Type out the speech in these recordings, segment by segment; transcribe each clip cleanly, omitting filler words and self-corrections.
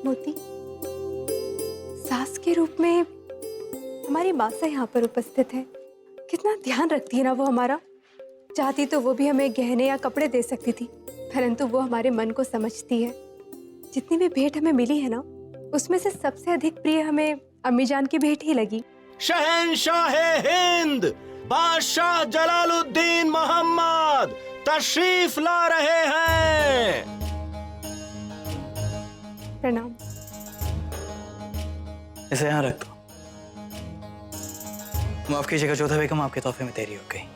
मोती, सास के रूप में हमारी मासा यहाँ पर उपस्थित है। कितना ध्यान रखती है ना वो हमारा। चाहती तो वो भी हमें गहने या कपड़े दे सकती थी, परंतु वो हमारे मन को समझती है। जितनी भी भेंट हमें मिली है ना, उसमें से सबसे अधिक प्रिय हमें अम्मी जान की भेंट ही लगी। शहंशाह हिंद बादशाह जलालुद्दीन मोहम्मद तशरीफ ला रहे हैं। प्रणाम। इसे यहाँ रख दो। माफ कीजिएगा जोधा बेगम, आपके तोहफे में देरी हो गई।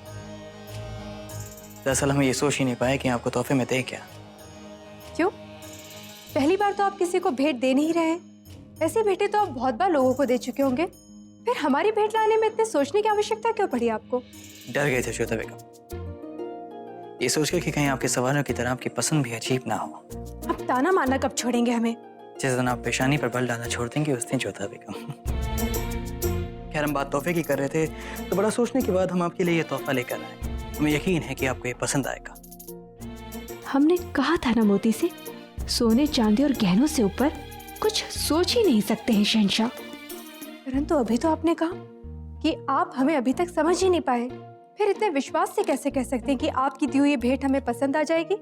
दरअसल हम ये सोच ही नहीं पाए कि आपको तोहफे में दे क्या। क्यों? पहली बार तो आप किसी को भेंट दे नहीं रहे हैं। ऐसी भेंटें तो आप बहुत बार लोगों को दे चुके होंगे, फिर हमारी भेंट लाने में इतने सोचने की आवश्यकता क्यों पड़ी आपको? डर गए थे जोधा बेगम, ये सोचकर कि कहीं आपके सवालों की तरह आपकी पसंद भी अजीब ना हो। अब ताना मारना कब छोड़ेंगे हमें? जिस दिन आप पेशानी पर बल डालना छोड़ देंगे उस दिन जोधा बेगम। खैर हम बात तोहफे की कर रहे थे, तो बड़ा सोचने के बाद हम आपके लिए ये तोहफा लेकर आए। हमें यकीन है कि आपको ये पसंद आएगा। हमने कहा था ना मोती से, सोने चांदी और गहनों से ऊपर कुछ सोच ही नहीं सकते हैं शहंशाह। परंतु अभी तो आपने कहा कि आप हमें अभी तक समझ ही नहीं पाए, फिर इतने विश्वास से कैसे कह सकते हैं कि आपकी दी हुई भेंट हमें पसंद आ जाएगी?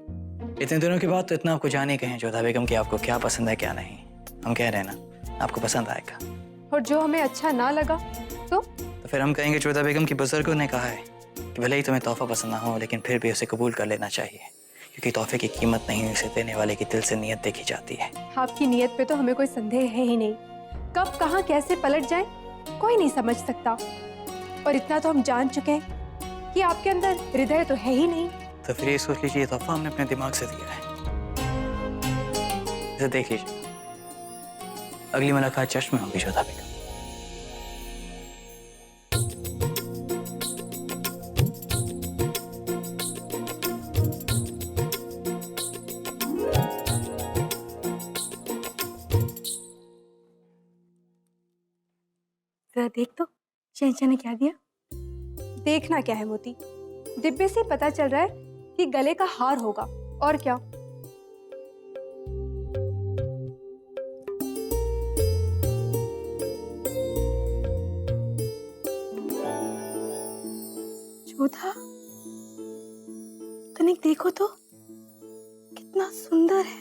इतने दिनों के बाद तो इतना आपको जाने के हैं जोधा बेगम कि आपको क्या पसंद है क्या नहीं। हम कह रहे हैं ना, आपको पसंद आएगा। और जो हमें अच्छा ना लगा तो फिर हम कहेंगे जोधा बेगम की बुजुर्गों ने कहा है कि भले ही तुम्हें तोहफा पसंद ना हो, लेकिन फिर भी उसे कबूल कर लेना चाहिए, क्योंकि तोहफे की कीमत नहीं, उसे देने वाले की दिल से नीयत देखी जाती है। आपकी नीयत पे तो हमें कोई संदेह है ही नहीं। कब कहाँ कैसे पलट जाए कोई नहीं समझ सकता, और इतना तो हम जान चुके हैं कि आपके अंदर हृदय तो है ही नहीं। तो फिर ये सोच लीजिए तोहफा हमने अपने दिमाग से दिया है। इसे देख लीजिए, अगली मुलाकात चर्च में होगी जोधा बेगम। जरा देख तो शहंशाह ने क्या दिया। देखना क्या है मोती, डिब्बे से पता चल रहा है कि गले का हार होगा, और क्या। जोधा, तनिक देखो तो कितना सुंदर है।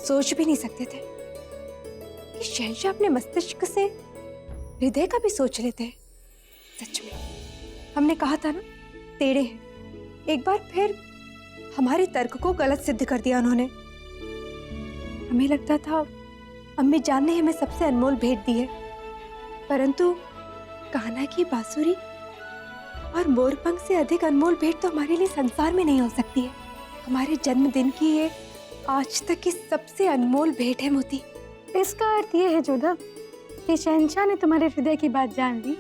सोच भी नहीं सकते थे कि शहंशाह अपने मस्तिष्क से हृदय का भी सोच लेते हैं। सच में हमने कहा था ना, टेढ़े हैं। एक बार फिर हमारे तर्क को गलत सिद्ध कर दिया उन्होंने। हमें लगता था अम्मी जान ने हमें सबसे अनमोल भेंट दी है, परंतु कान्हा की बांसुरी और मोरपंख से अधिक अनमोल भेंट तो हमारे लिए संसार में नहीं हो सकती है। हमारे जन्मदिन की ये आज तक की सबसे अनमोल भेंट है मोती। इसका अर्थ ये है जोधा कि शहंशाह ने तुम्हारे हृदय की बात जान ली।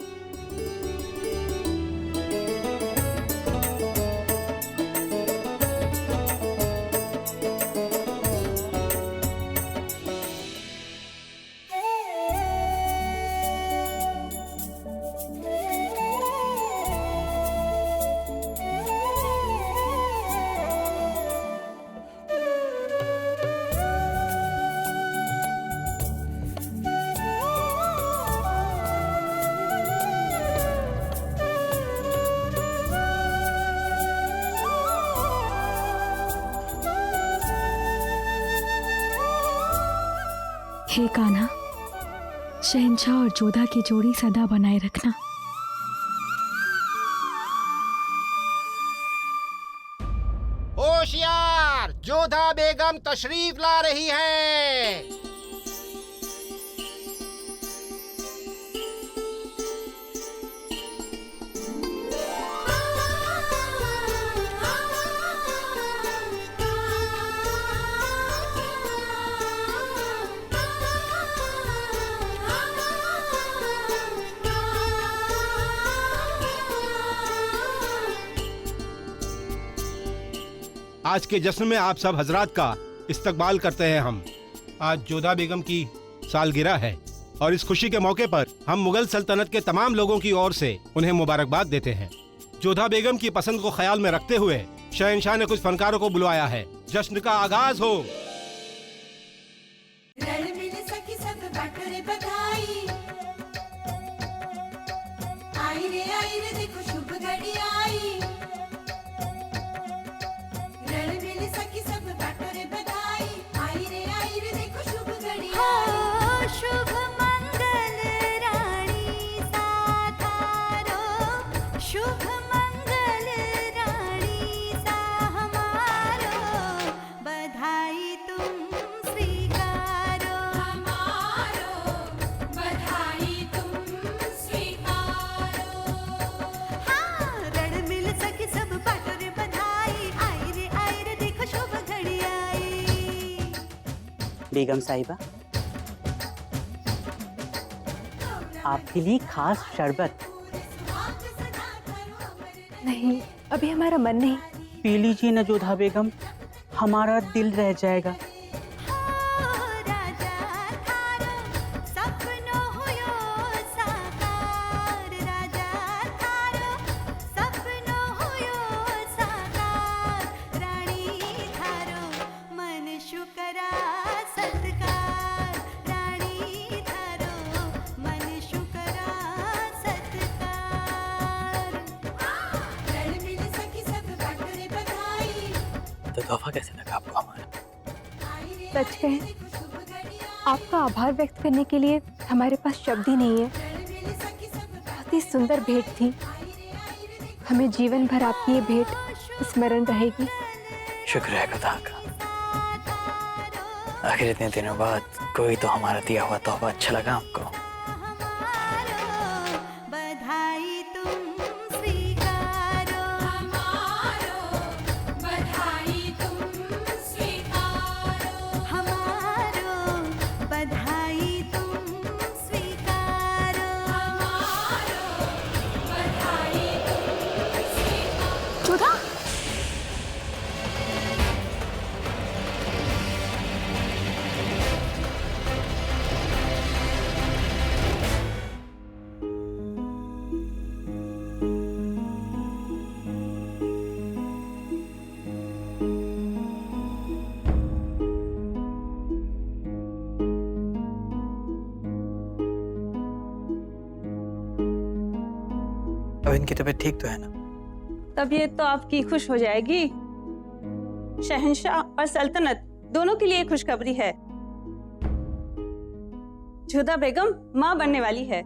हे कान्हा, शहंशाह और जोधा की जोड़ी सदा बनाए रखना। होशियार, जोधा बेगम तशरीफ ला रही है। आज के जश्न में आप सब हजरात का इस्तकबाल करते हैं हम। आज जोधा बेगम की सालगिरह है और इस खुशी के मौके पर हम मुगल सल्तनत के तमाम लोगों की ओर से उन्हें मुबारकबाद देते हैं। जोधा बेगम की पसंद को ख्याल में रखते हुए शहंशाह ने कुछ फनकारों को बुलवाया है। जश्न का आगाज हो। बेगम साहिबा, आपके लिए खास शरबत। नहीं, अभी हमारा मन नहीं। पी लीजिए न जोधा बेगम, हमारा दिल रह जाएगा। तो तोहफा कैसे लगा आपको हमारा? सच कहें, आपका आभार व्यक्त करने के लिए हमारे पास शब्द ही नहीं है। बहुत ही सुंदर भेंट थी। हमें जीवन भर आपकी ये भेंट स्मरण रहेगी। शुक्र है खुदा का। आखिर इतने दिनों बाद कोई तो हमारा दिया हुआ तोहफा अच्छा लगा आपको। अब इनकी तबीयत ठीक तो है ना? तबीयत तो आपकी खुश हो जाएगी। शहंशाह और सल्तनत दोनों के लिए खुशखबरी है। जोधा बेगम मां बनने वाली है।